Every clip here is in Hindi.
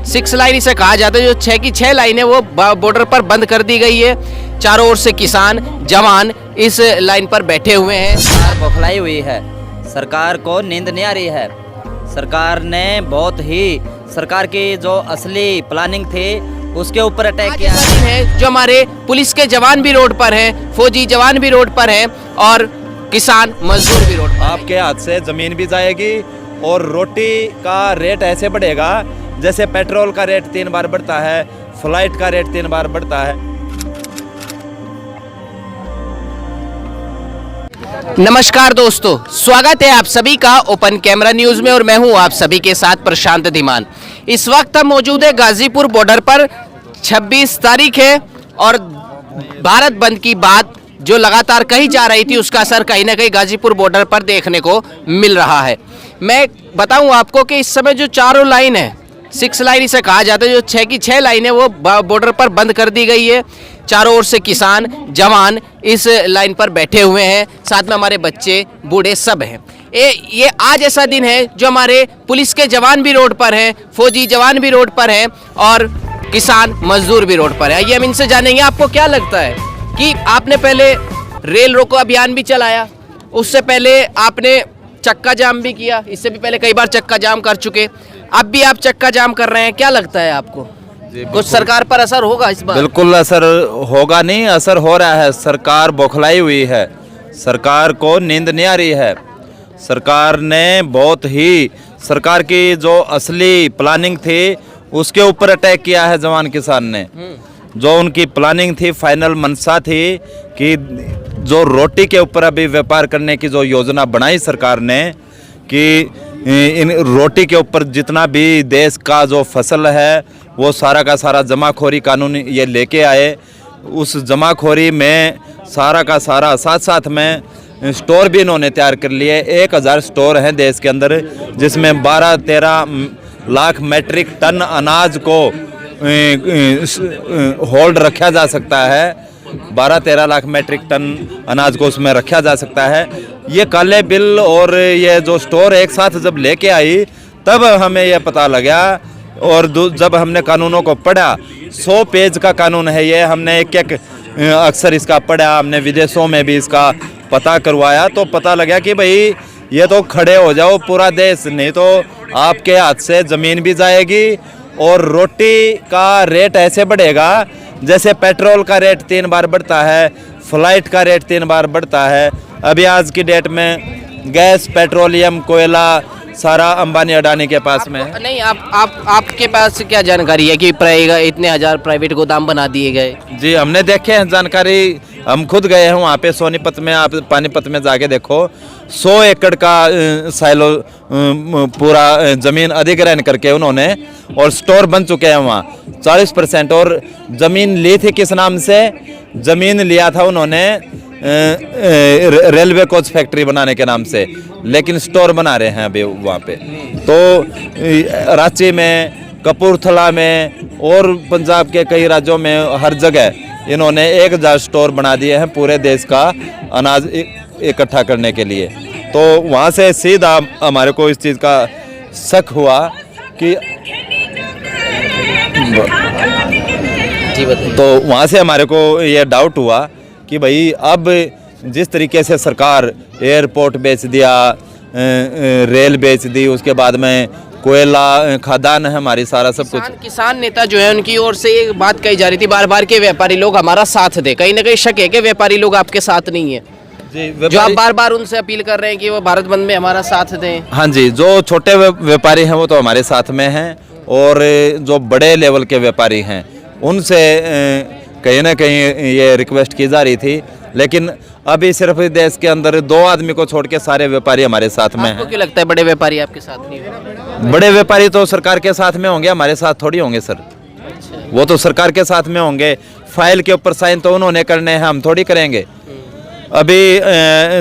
6 लाइन इसे कहा जाता है। जो 6 की 6 लाइनें वो बॉर्डर पर बंद कर दी गई है। चारों ओर से किसान जवान इस लाइन पर बैठे हुए हैं। सरकार बौखलाई हुई है, सरकार को नींद नहीं आ रही है। सरकार ने बहुत ही सरकार की जो असली प्लानिंग थी उसके ऊपर अटैक किया है। जो हमारे पुलिस के जवान भी रोड पर हैं, फौजी जवान भी रोड पर हैं और किसान मजदूर भी रोड पर। आपके हाथ से जमीन भी जाएगी और रोटी का रेट ऐसे बढ़ेगा जैसे पेट्रोल का रेट 3 बार बढ़ता है, फ्लाइट का रेट 3 बार बढ़ता है। नमस्कार दोस्तों, स्वागत है आप सभी का ओपन कैमरा न्यूज में और मैं हूं आप सभी के साथ प्रशांत धीमान। इस वक्त हम मौजूद है गाजीपुर बॉर्डर पर। 26 तारीख है और भारत बंद की बात जो लगातार कही जा रही थी उसका असर कहीं ना कहीं गाजीपुर बॉर्डर पर देखने को मिल रहा है। मैं बताऊं आपको कि इस समय जो चारों लाइन है, 6 लाइन इसे कहा जाता है। जो 6 की 6 लाइनें वो बॉर्डर पर बंद कर दी गई है। चारों ओर से किसान जवान इस लाइन पर बैठे हुए हैं, साथ में हमारे बच्चे बूढ़े सब हैं। ये आज ऐसा दिन है जो हमारे पुलिस के जवान भी रोड पर हैं, फौजी जवान भी रोड पर हैं और किसान मजदूर भी रोड पर है। आइए हम इनसे जानेंगे, आपको क्या लगता है कि आपने पहले रेल रोको अभियान भी चलाया, उससे पहले आपने चक्का जाम भी किया, इससे भी पहले कई बार चक्का जाम कर चुके, अब भी आप चक्का जाम कर रहे हैं। क्या लगता है आपको कुछ सरकार पर असर होगा इस बार? बिल्कुल असर होगा, नहीं असर हो रहा है। सरकार बौखलाई हुई है, सरकार को नींद नहीं आ रही है। सरकार ने बहुत ही सरकार की जो असली प्लानिंग थी उसके ऊपर अटैक किया है जवान किसान ने। जो उनकी प्लानिंग थी, फाइनल मंशा थी कि जो रोटी के ऊपर अभी व्यापार करने की जो योजना बनाई सरकार ने कि इन रोटी के ऊपर जितना भी देश का जो फसल है वो सारा का सारा जमाखोरी कानून ये लेके आए। उस जमाखोरी में सारा का सारा साथ साथ में स्टोर भी इन्होंने तैयार कर लिए। 1000 स्टोर हैं देश के अंदर, जिसमें 12-13 लाख मैट्रिक टन अनाज को होल्ड रखा जा सकता है। 12-13 लाख मैट्रिक टन अनाज को उसमें रखा जा सकता है। ये काले बिल और ये जो स्टोर एक साथ जब लेके आई तब हमें यह पता लगा और जब हमने कानूनों को पढ़ा, 100 पेज का कानून है ये, हमने एक अक्सर इसका पढ़ा, हमने विदेशों में भी इसका पता करवाया तो पता लगा कि भाई ये तो खड़े हो जाओ पूरा देश, नहीं तो आपके हाथ से ज़मीन भी जाएगी और रोटी का रेट ऐसे बढ़ेगा जैसे पेट्रोल का रेट 3 बार बढ़ता है, फ्लाइट का रेट 3 बार बढ़ता है। अभी आज की डेट में गैस, पेट्रोलियम, कोयला सारा अंबानी अडानी के पास में है। नहीं, आपके पास क्या जानकारी है कि इतने 1000 प्राइवेट गोदाम बना दिए गए? जी हमने देखे हैं जानकारी, हम खुद गए हैं वहाँ पे सोनीपत में। आप पानीपत में जाके देखो, 100 एकड़ का साइलो पूरा ज़मीन अधिग्रहण करके उन्होंने और स्टोर बन चुके हैं वहाँ 40%। और ज़मीन ली थी किस नाम से? ज़मीन लिया था उन्होंने रेलवे कोच फैक्ट्री बनाने के नाम से, लेकिन स्टोर बना रहे हैं अभी वहाँ पे। तो रांची में, कपूरथला में और पंजाब के कई राज्यों में हर जगह इन्होंने 1000 स्टोर बना दिए हैं पूरे देश का अनाज इकट्ठा करने के लिए। तो वहाँ से सीधा हमारे को इस चीज़ का शक हुआ कि तो वहाँ से हमारे को ये डाउट हुआ कि भाई अब जिस तरीके से सरकार एयरपोर्ट बेच दिया, रेल बेच दी, उसके बाद में कोयला खदान है हमारी, सारा सब कुछ। किसान नेता जो है उनकी ओर से ये बात कही जा रही थी बार बार के व्यापारी लोग हमारा साथ दे। कहीं ना कहीं शक है कि व्यापारी लोग आपके साथ नहीं है जी, जो आप बार बार उनसे अपील कर रहे हैं कि वो भारत बंद में हमारा साथ दें। हाँ जी, जो छोटे व्यापारी हैं वो तो हमारे साथ में हैं और जो बड़े लेवल के व्यापारी हैं उनसे कहीं ना कहीं ये रिक्वेस्ट की जा रही थी, लेकिन अभी सिर्फ देश के अंदर 2 आदमी को छोड़ के सारे व्यापारी हमारे साथ में हैं। आपको क्यों लगता है बड़े व्यापारी आपके साथ नहीं होंगे? बड़े व्यापारी तो सरकार के साथ में होंगे, हमारे साथ थोड़ी होंगे सर। वो तो सरकार के साथ में होंगे, फाइल के ऊपर साइन तो उन्होंने करने हैं, हम थोड़ी करेंगे। अभी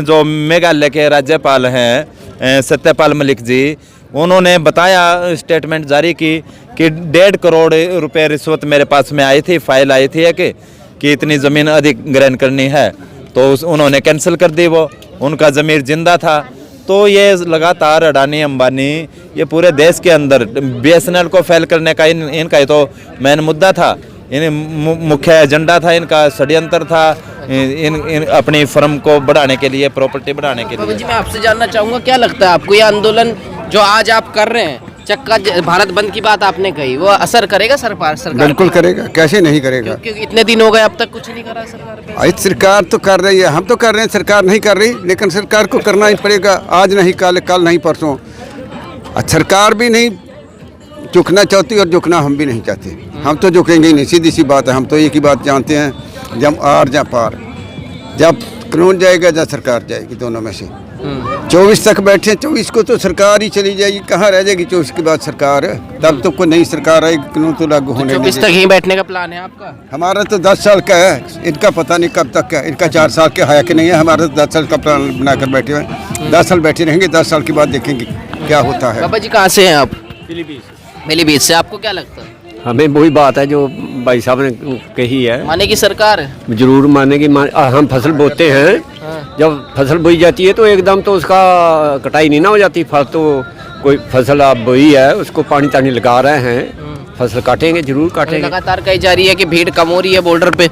जो मेघालय के राज्यपाल हैं सत्यपाल मलिक जी, उन्होंने बताया, स्टेटमेंट जारी की कि 1.5 करोड़ रुपए रिश्वत मेरे पास में आई थी, फाइल आई थी कि इतनी ज़मीन अधिग्रहण करनी है, तो उन्होंने कैंसिल कर दी। वो उनका ज़मीर जिंदा था तो ये लगातार अडानी अंबानी ये पूरे देश के अंदर BSNL को फेल करने का इनका ही तो मेन मुद्दा था, मुख्य एजेंडा था, इनका षड्यंत्र था इन अपनी फर्म को बढ़ाने के लिए, प्रॉपर्टी बढ़ाने के बाबा लिए। जी मैं आपसे जानना चाहूँगा, क्या लगता है आपको ये आंदोलन जो आज आप कर रहे हैं, चक्का भारत बंद की बात आपने कही, वो असर करेगा सरकार बिल्कुल करेगा, कैसे नहीं करेगा। क्योंकि इतने दिन हो गए अब तक कुछ नहीं करा सरकार पे। आज सरकार तो कर रही है, हम तो कर रहे हैं, सरकार नहीं कर रही, लेकिन सरकार को करना ही पड़ेगा। आज नहीं कल, कल नहीं परसों। सरकार भी नहीं झुकना चाहती और झुकना हम भी नहीं चाहते। हम तो झुकेंगे ही नहीं, सीधी सी बात है। हम तो एक ही बात जानते हैं, जब आर या पार, जब कानून जाएगा या सरकार जाएगी, दोनों में से। 24 तक बैठे, 24 को तो सरकार ही चली जाएगी, कहाँ रह जाएगी 24 के बाद सरकार? तब तो कोई नई सरकार आएगी, कानून तो लागू होने 24 तक ही बैठने का प्लान है आपका? हमारा तो 10 साल का है, इनका पता नहीं कब तक का। इनका 4 साल का है कि नहीं है, हमारा तो 10 साल का प्लान बनाकर बैठे हुए हैं। 10 साल बैठे रहेंगे, 10 साल के बाद देखेंगे क्या होता है। बाबा जी कहाँ से हैं आप? पीलीभीत से। आपको क्या लगता है? हमें वही बात है जो भाई साहब ने कही है, मानेगी सरकार? जरूर मानेगी। हम फसल बोते हैं, जब फसल बोई जाती है तो एकदम तो उसका कटाई नहीं ना हो जाती। फल तो कोई फसल आप बोई है, उसको पानी तानी लगा रहे हैं, फसल काटेंगे, जरूर काटेंगे। लगातार कही जा रही है कि भीड़ कम हो रही है बॉर्डर पे।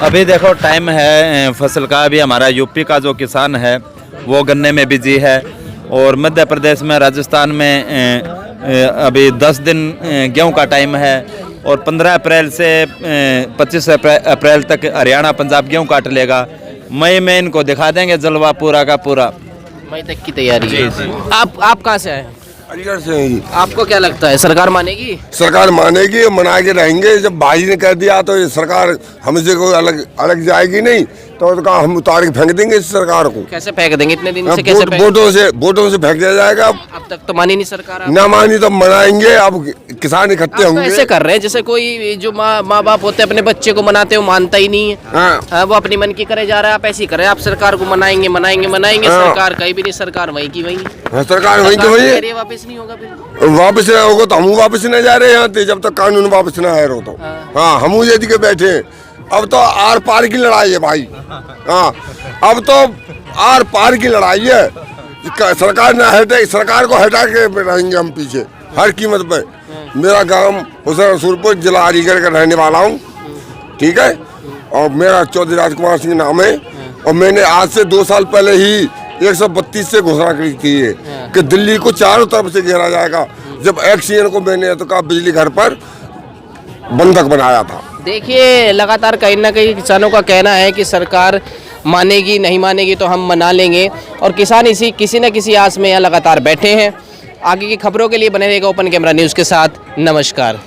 अभी देखो टाइम है फसल का, अभी हमारा यूपी का जो किसान है वो गन्ने में बिजी है, और मध्य प्रदेश में, राजस्थान में अभी 10 दिन गेहूं का टाइम है, और 15 अप्रैल से 25 अप्रैल तक हरियाणा पंजाब गेहूं काट लेगा। मई में इनको दिखा देंगे जलवा पूरा का पूरा। मई तक की तैयारी है। आप कहाँ से आए? अलीगढ़ से ही। आपको क्या लगता है सरकार मानेगी? सरकार मानेगी, मना के रहेंगे। जब भाई ने कह दिया तो ये सरकार हमसे कोई अलग जाएगी नहीं, तो कहा हम उतार के फेंक देंगे इस सरकार को। कैसे फेंक देंगे? इतने दिन से कैसे वोटों से फेंक दिया जाएगा। अब तक तो मानी नहीं सरकार। ना मानी तो मनाएंगे। अब किसान इकट्ठे होंगे। ऐसे कर रहे हैं जैसे कोई जो माँ बाप होते हैं अपने बच्चे को मनाते हो, मानता ही नहीं है। हाँ। वो अपनी मन की करे जा रहा है, आप ऐसे ही कर रहे हैं। आप सरकार को मनाएंगे मनाएंगे मनाएंगे, सरकार कहीं भी नहीं, सरकार वहीं की वहीं। सरकार वहीं की वहीं। वापस नहीं होगा फिर। वापस न होगा तो हम वापस न जा रहे हैं यहाँ, जब तक कानून वापस न आए रहो तो। हाँ, हम यदि के बैठे हैं। अब तो आर पार की लड़ाई है भाई। हाँ, अब तो आर पार की लड़ाई है। सरकार न हटे, सरकार को हटा के रहेंगे हम पीछे हर कीमत पे। मेरा गांव हुसैन रसूलपुर, जिला अलीगढ़ का रहने वाला हूँ, ठीक है। और मेरा चौधरी राजकुमार सिंह नाम है। और मैंने आज से 2 साल पहले ही 132 से घोषणा की थी कि दिल्ली को चारों तरफ से घेरा जाएगा। जब एक्सीएन को मैंने तो कहा बिजली घर पर बंधक बनाया था। देखिए लगातार कहीं ना कहीं किसानों का कहना है कि सरकार मानेगी, नहीं मानेगी तो हम मना लेंगे, और किसान इसी किसी न किसी आस में यहाँ लगातार बैठे हैं। आगे की खबरों के लिए बने रहेगा ओपन कैमरा न्यूज़ के साथ। नमस्कार।